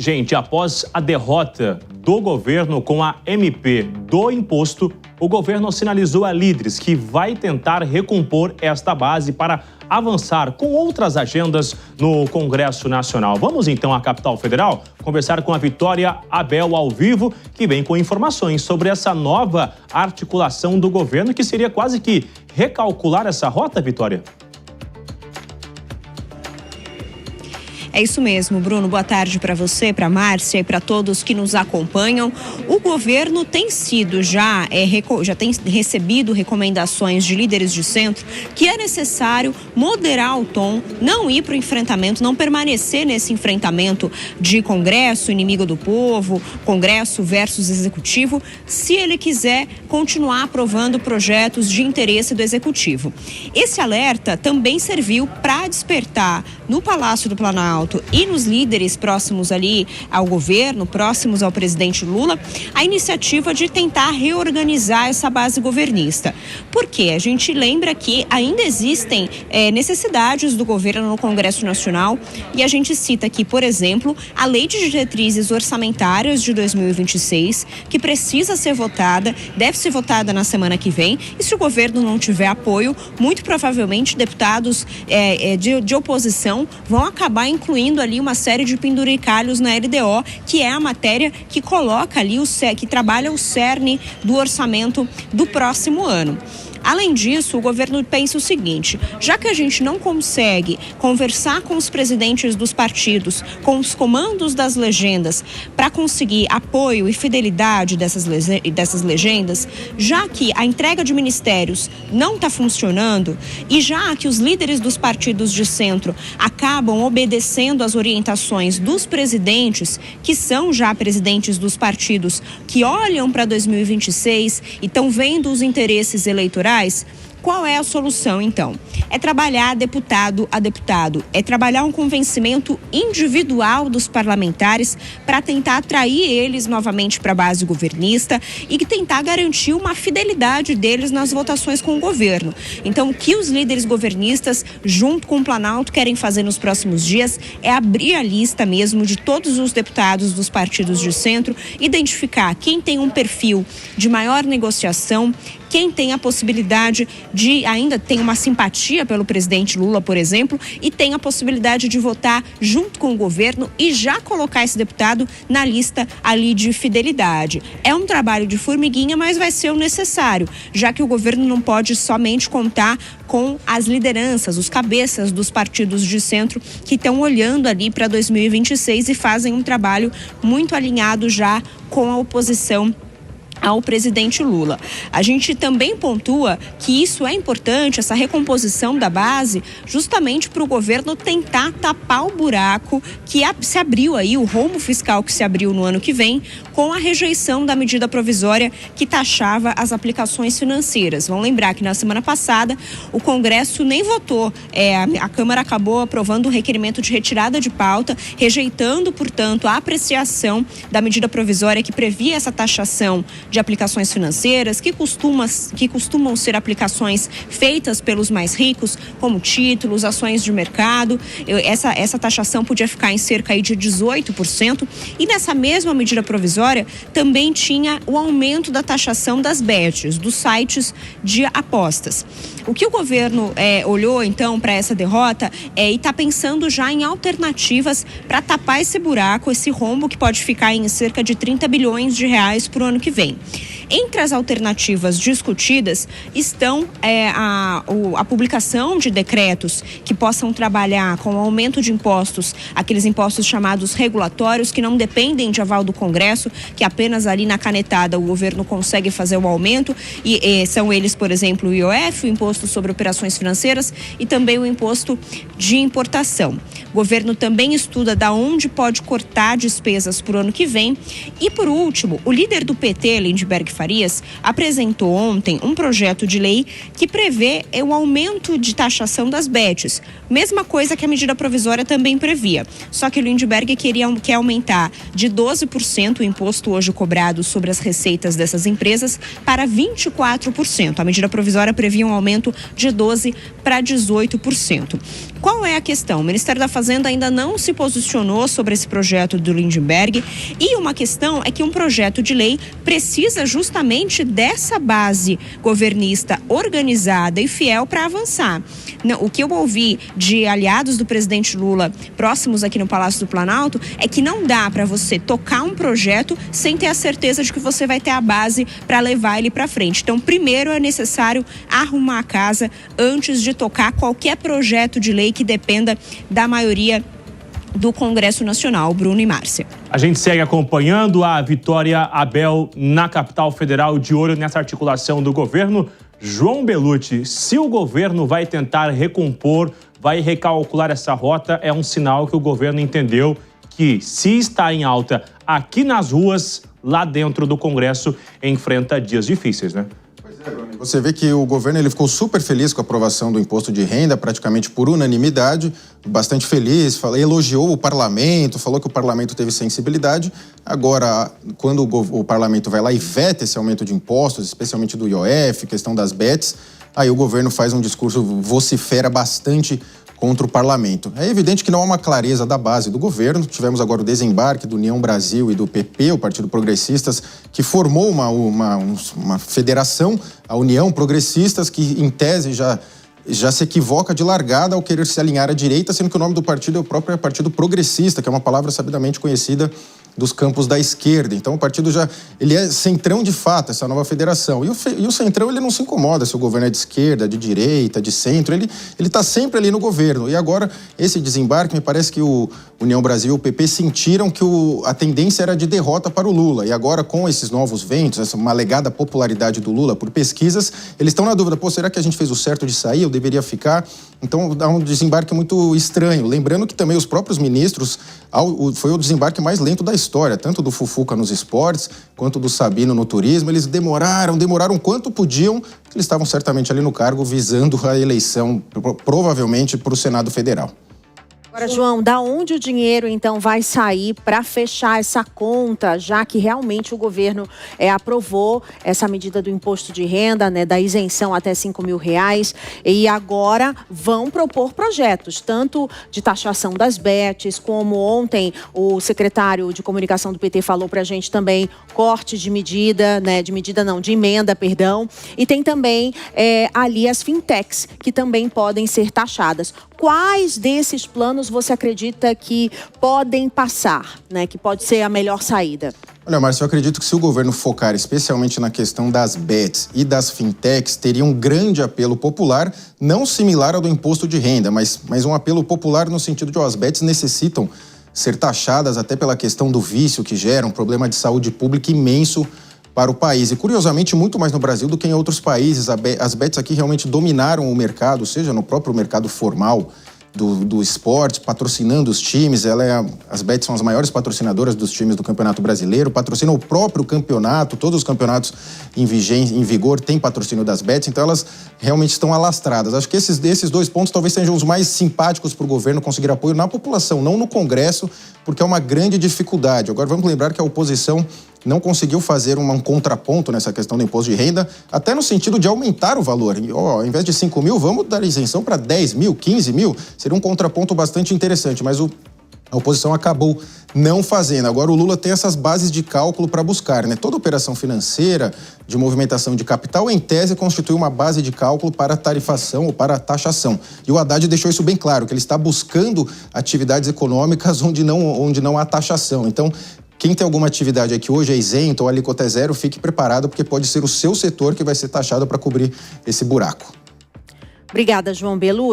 Gente, após a derrota do governo com a MP do imposto, o governo sinalizou a líderes que vai tentar recompor esta base para avançar com outras agendas no Congresso Nacional. Vamos então à capital federal conversar com a Vitória Abel ao vivo, que vem com informações sobre essa nova articulação do governo, que seria quase que recalcular essa rota, Vitória? É isso mesmo, Bruno. Boa tarde para você, para a Márcia e para todos que nos acompanham. O governo tem sido já tem recebido recomendações de líderes de centro que é necessário moderar o tom, não ir para o enfrentamento, não permanecer nesse enfrentamento de Congresso, inimigo do povo, Congresso versus Executivo, se ele quiser continuar aprovando projetos de interesse do Executivo. Esse alerta também serviu para despertar no Palácio do Planalto e nos líderes próximos ali ao governo, próximos ao presidente Lula, a iniciativa de tentar reorganizar essa base governista. Porque a gente lembra que ainda existem necessidades do governo no Congresso Nacional e a gente cita aqui, por exemplo, a Lei de Diretrizes Orçamentárias de 2026, que precisa ser votada, deve ser votada na semana que vem, e se o governo não tiver apoio, muito provavelmente deputados de oposição vão acabar incluindo ali uma série de penduricalhos na LDO, que é a matéria que coloca ali que trabalha o cerne do orçamento do próximo ano. Além disso, o governo pensa o seguinte: já que a gente não consegue conversar com os presidentes dos partidos, com os comandos das legendas, para conseguir apoio e fidelidade dessas legendas, já que a entrega de ministérios não está funcionando e já que os líderes dos partidos de centro acabam obedecendo às orientações dos presidentes, que são já presidentes dos partidos, que olham para 2026 e estão vendo os interesses eleitorais, qual é a solução, então? É trabalhar deputado a deputado, é trabalhar um convencimento individual dos parlamentares para tentar atrair eles novamente para a base governista e tentar garantir uma fidelidade deles nas votações com o governo. Então, o que os líderes governistas, junto com o Planalto, querem fazer nos próximos dias é abrir a lista mesmo de todos os deputados dos partidos de centro, identificar quem tem um perfil de maior negociação, quem tem a possibilidade de ainda tem uma simpatia pelo presidente Lula, por exemplo, e tem a possibilidade de votar junto com o governo e já colocar esse deputado na lista ali de fidelidade. É um trabalho de formiguinha, mas vai ser o necessário, já que o governo não pode somente contar com as lideranças, os cabeças dos partidos de centro que estão olhando ali para 2026 e fazem um trabalho muito alinhado já com a oposição ao presidente Lula. A gente também pontua que isso é importante, essa recomposição da base, justamente para o governo tentar tapar o buraco que se abriu aí, o rombo fiscal que se abriu no ano que vem, com a rejeição da medida provisória que taxava as aplicações financeiras. Vamos lembrar que na semana passada o Congresso nem votou, a Câmara acabou aprovando um requerimento de retirada de pauta, rejeitando, portanto, a apreciação da medida provisória que previa essa taxação de aplicações financeiras, que costumam ser aplicações feitas pelos mais ricos, como títulos, ações de mercado. Essa taxação podia ficar em cerca aí de 18%, e nessa mesma medida provisória também tinha o aumento da taxação das bets, dos sites de apostas. O que o governo olhou então para essa derrota e está pensando já em alternativas para tapar esse buraco, esse rombo que pode ficar em cerca de 30 bilhões de reais para o ano que vem. Entre as alternativas discutidas estão a publicação de decretos que possam trabalhar com o aumento de impostos, aqueles impostos chamados regulatórios, que não dependem de aval do Congresso, que apenas ali na canetada o governo consegue fazer o aumento, e são eles, por exemplo, o IOF, o Imposto sobre Operações Financeiras, e também o Imposto de Importação. O governo também estuda da onde pode cortar despesas para o ano que vem. E, por último, o líder do PT, Lindbergh Farias, apresentou ontem um projeto de lei que prevê o aumento de taxação das bets. Mesma coisa que a medida provisória também previa. Só que o Lindbergh quer aumentar de 12% o imposto hoje cobrado sobre as receitas dessas empresas para 24%. A medida provisória previa um aumento de 12% para 18%. Qual é a questão? O Ministério da Fazenda ainda não se posicionou sobre esse projeto do Lindenberg. E uma questão é que um projeto de lei precisa justamente dessa base governista organizada e fiel para avançar. O que eu ouvi de aliados do presidente Lula próximos aqui no Palácio do Planalto é que não dá para você tocar um projeto sem ter a certeza de que você vai ter a base para levar ele para frente. Então, primeiro é necessário arrumar a casa antes de tocar qualquer projeto de lei que dependa da maioria do Congresso Nacional. Bruno e Márcia. A gente segue acompanhando a Vitória Abel na capital federal, de olho nessa articulação do governo. João Belutti, se o governo vai tentar recompor, vai recalcular essa rota, é um sinal que o governo entendeu que, se está em alta aqui nas ruas, lá dentro do Congresso, enfrenta dias difíceis, né? Você vê que o governo ele ficou super feliz com a aprovação do imposto de renda, praticamente por unanimidade, bastante feliz, elogiou o parlamento, falou que o parlamento teve sensibilidade. Agora, quando o parlamento vai lá e veta esse aumento de impostos, especialmente do IOF, questão das bets, aí o governo faz um discurso, vocifera bastante contra o parlamento. É evidente que não há uma clareza da base do governo. Tivemos agora o desembarque do União Brasil e do PP, o Partido Progressistas, que formou uma federação, a União Progressistas, que em tese já se equivoca de largada ao querer se alinhar à direita, sendo que o nome do partido é o próprio Partido Progressista, que é uma palavra sabidamente conhecida dos campos da esquerda. Então o partido ele é centrão de fato, essa nova federação. E o centrão ele não se incomoda se o governo é de esquerda, de direita, de centro, ele está sempre ali no governo. E agora esse desembarque, me parece que o União Brasil e o PP sentiram que a tendência era de derrota para o Lula. E agora com esses novos ventos, uma alegada popularidade do Lula por pesquisas, eles estão na dúvida, será que a gente fez o certo de sair? Eu deveria ficar? Então dá um desembarque muito estranho. Lembrando que também os próprios ministros, foi o desembarque mais lento da história, tanto do Fufuca nos esportes, quanto do Sabino no turismo. Eles demoraram quanto podiam, eles estavam certamente ali no cargo visando a eleição, provavelmente para o Senado Federal. Agora, João, da onde o dinheiro, então, vai sair para fechar essa conta, já que realmente o governo aprovou essa medida do imposto de renda, né, da isenção até R$5.000, e agora vão propor projetos, tanto de taxação das bets, como ontem o secretário de comunicação do PT falou para a gente também, corte de medida, né, de emenda, perdão, e tem também ali as fintechs, que também podem ser taxadas. Quais desses planos você acredita que podem passar, né? Que pode ser a melhor saída? Olha, Márcio, eu acredito que se o governo focar especialmente na questão das bets e das fintechs, teria um grande apelo popular, não similar ao do imposto de renda, mas um apelo popular no sentido de as bets necessitam ser taxadas até pela questão do vício que gera, um problema de saúde pública imenso para o país. E, curiosamente, muito mais no Brasil do que em outros países. As bets aqui realmente dominaram o mercado, seja no próprio mercado formal do esporte, patrocinando os times. As bets são as maiores patrocinadoras dos times do Campeonato Brasileiro, patrocinam o próprio campeonato, todos os campeonatos em vigor têm patrocínio das bets, então elas realmente estão alastradas. Acho que esses dois pontos talvez sejam os mais simpáticos para o governo conseguir apoio na população, não no Congresso, porque é uma grande dificuldade. Agora vamos lembrar que a oposição não conseguiu fazer um contraponto nessa questão do imposto de renda, até no sentido de aumentar o valor. Ao invés de 5 mil, vamos dar isenção para 10 mil, 15 mil. Seria um contraponto bastante interessante, mas a oposição acabou não fazendo. Agora o Lula tem essas bases de cálculo para buscar, né? Toda operação financeira de movimentação de capital, em tese, constitui uma base de cálculo para tarifação ou para taxação. E o Haddad deixou isso bem claro, que ele está buscando atividades econômicas onde não há taxação. Então, quem tem alguma atividade aqui hoje é isento ou alíquota é zero, fique preparado, porque pode ser o seu setor que vai ser taxado para cobrir esse buraco. Obrigada, João Belutti.